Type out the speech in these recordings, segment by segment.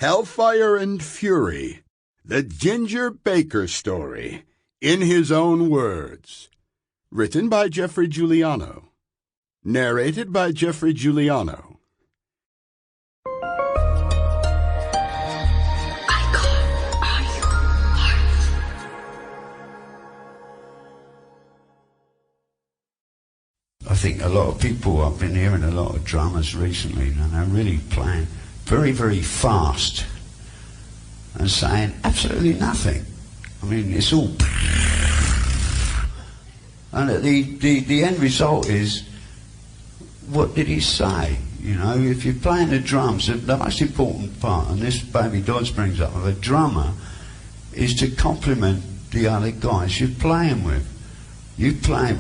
Hellfire and Fury, the Ginger Baker Story, in his own words. Written by Geoffrey Giuliano. Narrated by Geoffrey Giuliano. I think a lot of people, I've been hearing a lot of drummers recently, and they're really playing very, very fast and saying absolutely nothing. I mean, it's all... And the end result is, what did he say? You know, if you're playing the drums, the most important part, and this Baby Dodds brings up, of a drummer, is to complement the other guys you're playing with.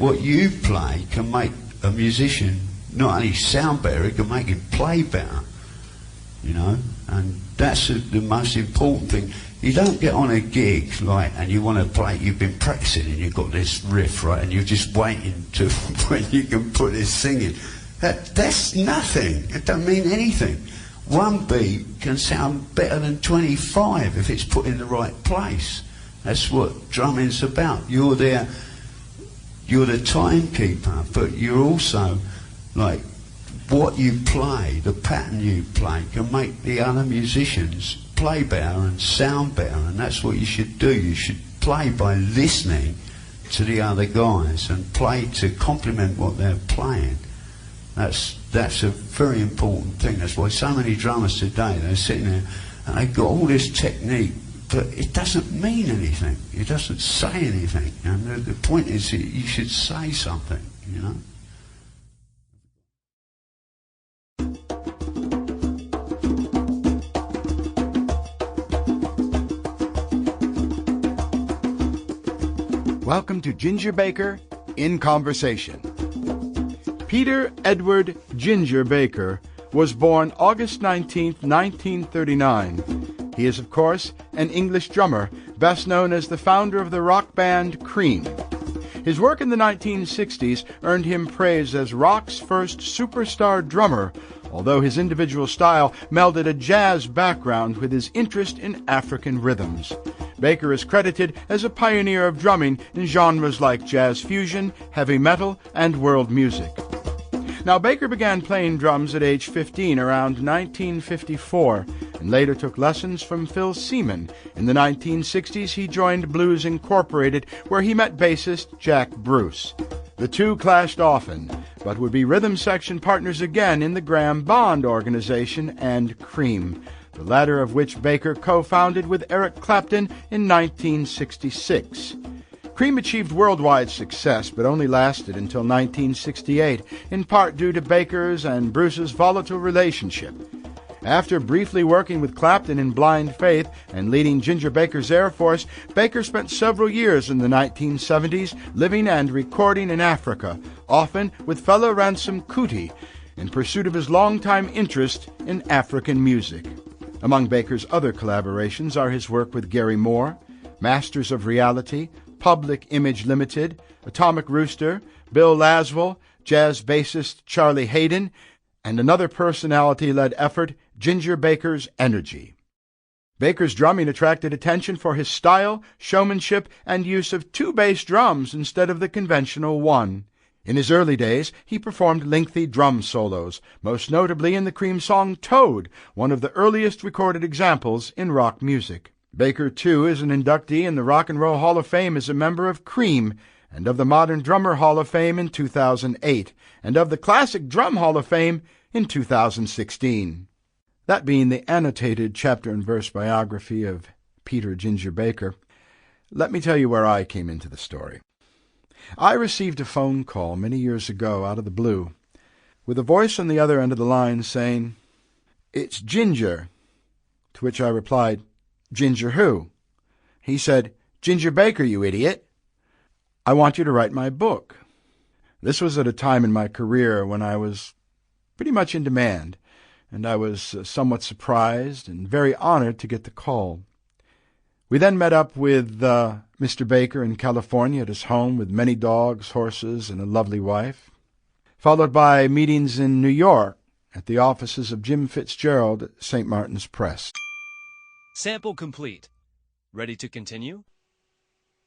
What you play can make a musician not only sound better, it can make him play better. You know, and that's the most important thing. You don't get on a gig, like, and you want to play, you've been practicing and you've got this riff, right, and you're just waiting to when you can put this singing. That's nothing. It doesn't mean anything. One beat can sound better than 25 if it's put in the right place. That's what drumming's about. You're there. You're the timekeeper, but you're also, like, what you play, the pattern you play, can make the other musicians play better and sound better, and that's what you should do. You should play by listening to the other guys and play to complement what they're playing. That's a very important thing. That's why so many drummers today, they're sitting there and they've got all this technique, but it doesn't mean anything. It doesn't say anything. And the point is that you should say something, you know. Welcome to Ginger Baker in Conversation. Peter Edward Ginger Baker was born August 19, 1939. He is, of course, an English drummer, best known as the founder of the rock band Cream. His work in the 1960s earned him praise as rock's first superstar drummer, although his individual style melded a jazz background with his interest in African rhythms. Baker is credited as a pioneer of drumming in genres like jazz fusion, heavy metal, and world music. Now, Baker began playing drums at age 15 around 1954, and later took lessons from Phil Seaman. In the 1960s, he joined Blues Incorporated, where he met bassist Jack Bruce. The two clashed often, but would be rhythm section partners again in the Graham Bond organization and Cream, the latter of which Baker co-founded with Eric Clapton in 1966. Cream achieved worldwide success, but only lasted until 1968, in part due to Baker's and Bruce's volatile relationship. After briefly working with Clapton in Blind Faith and leading Ginger Baker's Air Force, Baker spent several years in the 1970s living and recording in Africa, often with fellow Ransom Kuti, in pursuit of his longtime interest in African music. Among Baker's other collaborations are his work with Gary Moore, Masters of Reality, Public Image Limited, Atomic Rooster, Bill Laswell, jazz bassist Charlie Hayden, and another personality-led effort, Ginger Baker's Energy. Baker's drumming attracted attention for his style, showmanship, and use of two bass drums instead of the conventional one. In his early days, he performed lengthy drum solos, most notably in the Cream song Toad, one of the earliest recorded examples in rock music. Baker, too, is an inductee in the Rock and Roll Hall of Fame as a member of Cream, and of the Modern Drummer Hall of Fame in 2008, and of the Classic Drum Hall of Fame in 2016. That being the annotated chapter-and-verse biography of Peter Ginger Baker, let me tell you where I came into the story. I received a phone call many years ago out of the blue, with a voice on the other end of the line saying, "It's Ginger," to which I replied, "Ginger who?" He said, "Ginger Baker, you idiot. I want you to write my book." This was at a time in my career when I was pretty much in demand, and I was somewhat surprised and very honored to get the call. We then met up with Mr. Baker in California at his home with many dogs, horses, and a lovely wife, followed by meetings in New York at the offices of Jim Fitzgerald at St. Martin's Press. Sample complete. Ready to continue?